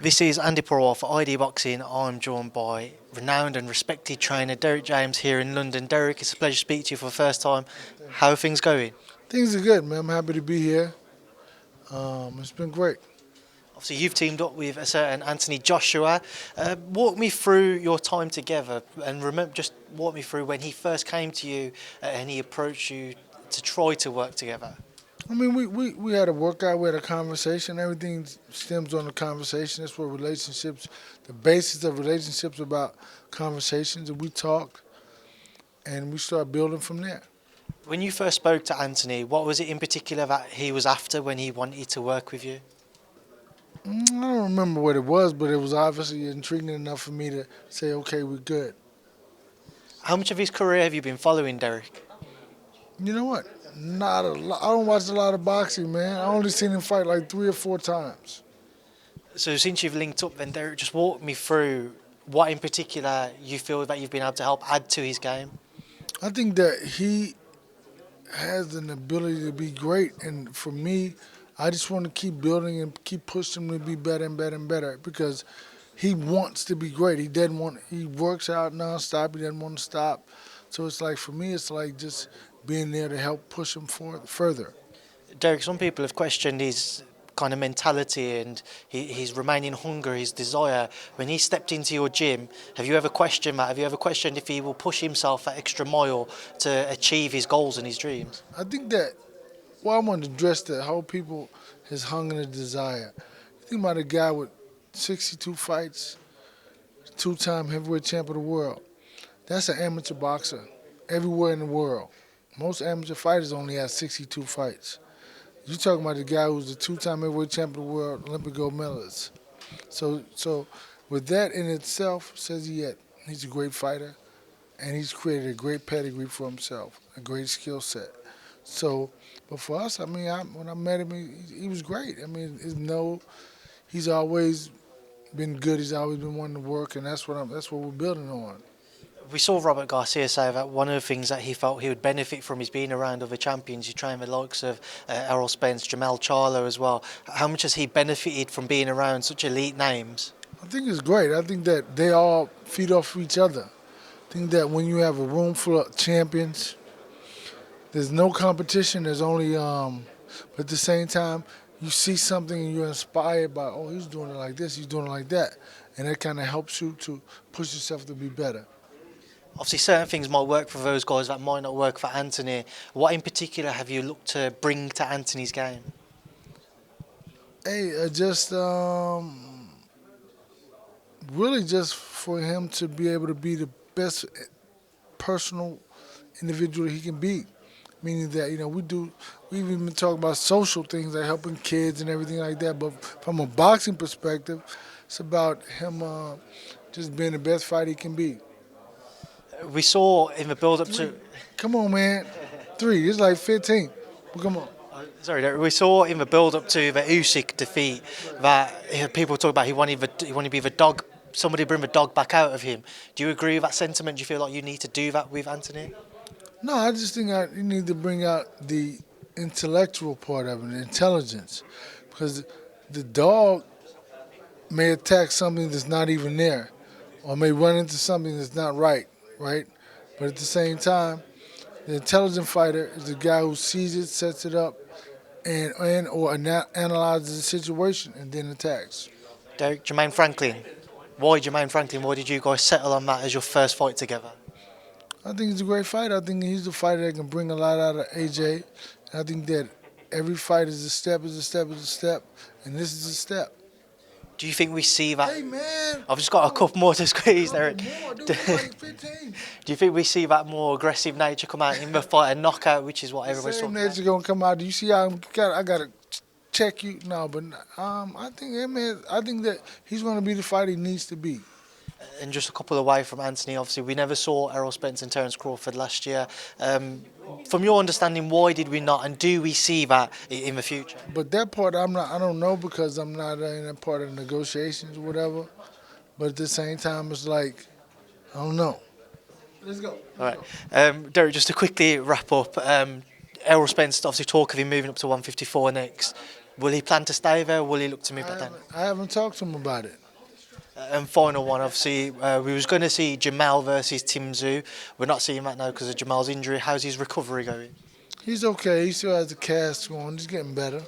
This is Andy Porwell for ID Boxing. I'm joined by renowned and respected trainer Derrick James here in London. Derrick, it's a pleasure to speak to you for the first time. How are things going? Things are good, man. I'm happy to be here. It's been great. Obviously, you've teamed up with a certain Anthony Joshua. Walk me through your time together and just walk me through when he first came to you and he approached you to try to work together. I mean, we had a workout, we had a conversation. Everything stems on the conversation. That's what relationships, the basis of relationships about conversations. And we talked and we started building from there. When you first spoke to Anthony, what was it in particular that he was after when he wanted to work with you? I don't remember what it was, but it was obviously intriguing enough for me to say, okay, we're good. How much of his career have you been following, Derrick? You know what? Not a lot. I don't watch a lot of boxing, man. I only seen him fight like 3 or 4 times. So since you've linked up then, Derrick, just walk me through what in particular you feel that you've been able to help add to his game. I think that he has an ability to be great, and for me, I just want to keep building and keep pushing him to be better and better and better because he wants to be great. He doesn't want. He works out nonstop. He doesn't want to stop. So it's like for me, it's like just being there to help push him further. Derrick, some people have questioned his kind of mentality and his remaining hunger, his desire. When he stepped into your gym, have you ever questioned that? Have you ever questioned if he will push himself that extra mile to achieve his goals and his dreams? I think that. Well, I want to address that. How people his hunger and desire. You think about a guy with 62 fights, 2-time heavyweight champ of the world. That's an amateur boxer everywhere in the world. Most amateur fighters only have 62 fights. You're talking about the guy who's the 2-time heavyweight champ of the world, Olympic gold medalist. So with that in itself, says he's a great fighter, and he's created a great pedigree for himself, a great skill set. So, but for us, I mean, when I met him, he was great. I mean, he's always been good. He's always been wanting to work, and that's what we're building on. We saw Robert Garcia say that one of the things that he felt he would benefit from is being around other champions. You train the likes of Errol Spence, Jermell Charlo as well. How much has he benefited from being around such elite names? I think it's great. I think that they all feed off each other. I think that when you have a room full of champions, there's no competition. There's only, but at the same time, you see something and you're inspired by, oh, he's doing it like this, he's doing it like that. And that kind of helps you to push yourself to be better. Obviously, certain things might work for those guys that might not work for Anthony. What in particular have you looked to bring to Anthony's game? Hey, just really just for him to be able to be the best personal individual he can be. Meaning that, we've even been talking about social things like helping kids and everything like that. But from a boxing perspective, it's about him just being the best fighter he can be. We saw in the build-up to... Come on, man. 3. It's like 15. Well, come on. Sorry, we saw in the build-up to the Usyk defeat that people talk about he wanted to be the dog, somebody bring the dog back out of him. Do you agree with that sentiment? Do you feel like you need to do that with Anthony? No, I just think you need to bring out the intellectual part of it, the intelligence. Because the dog may attack something that's not even there or may run into something that's not right? But at the same time, the intelligent fighter is the guy who sees it, sets it up, or analyzes the situation and then attacks. Derrick, Jermaine Franklin. Why Jermaine Franklin? Why did you guys settle on that as your first fight together? I think he's a great fighter. I think he's the fighter that can bring a lot out of AJ. I think that every fight is a step, and this is a step. Do you think we see that? Hey, man. I've just got a couple more to squeeze, Derrick. Do you think we see that more aggressive nature come out in the fight and knockout, which is what everyone's talking talking about? Nature gonna come out. Do you see how I gotta check you? No, but I think that he's gonna be the fighter he needs to be. And just a couple away from Anthony, obviously, we never saw Errol Spence and Spence-Crawford last year. From your understanding, why did we not, and do we see that in the future? But that part, I don't know because I'm not in that part of the negotiations or whatever. But at the same time, it's like, I don't know. Let's go. All right. Derrick, just to quickly wrap up, Errol Spence, obviously talk of him moving up to 154 next. Will he plan to stay there? Or will he look to move I back down? haven't talked to him about it. And final one, obviously, we was going to see Jermell versus Tim Tszyu. We're not seeing that now because of Jermell's injury. How's his recovery going? He's okay. He still has the cast going. He's getting better.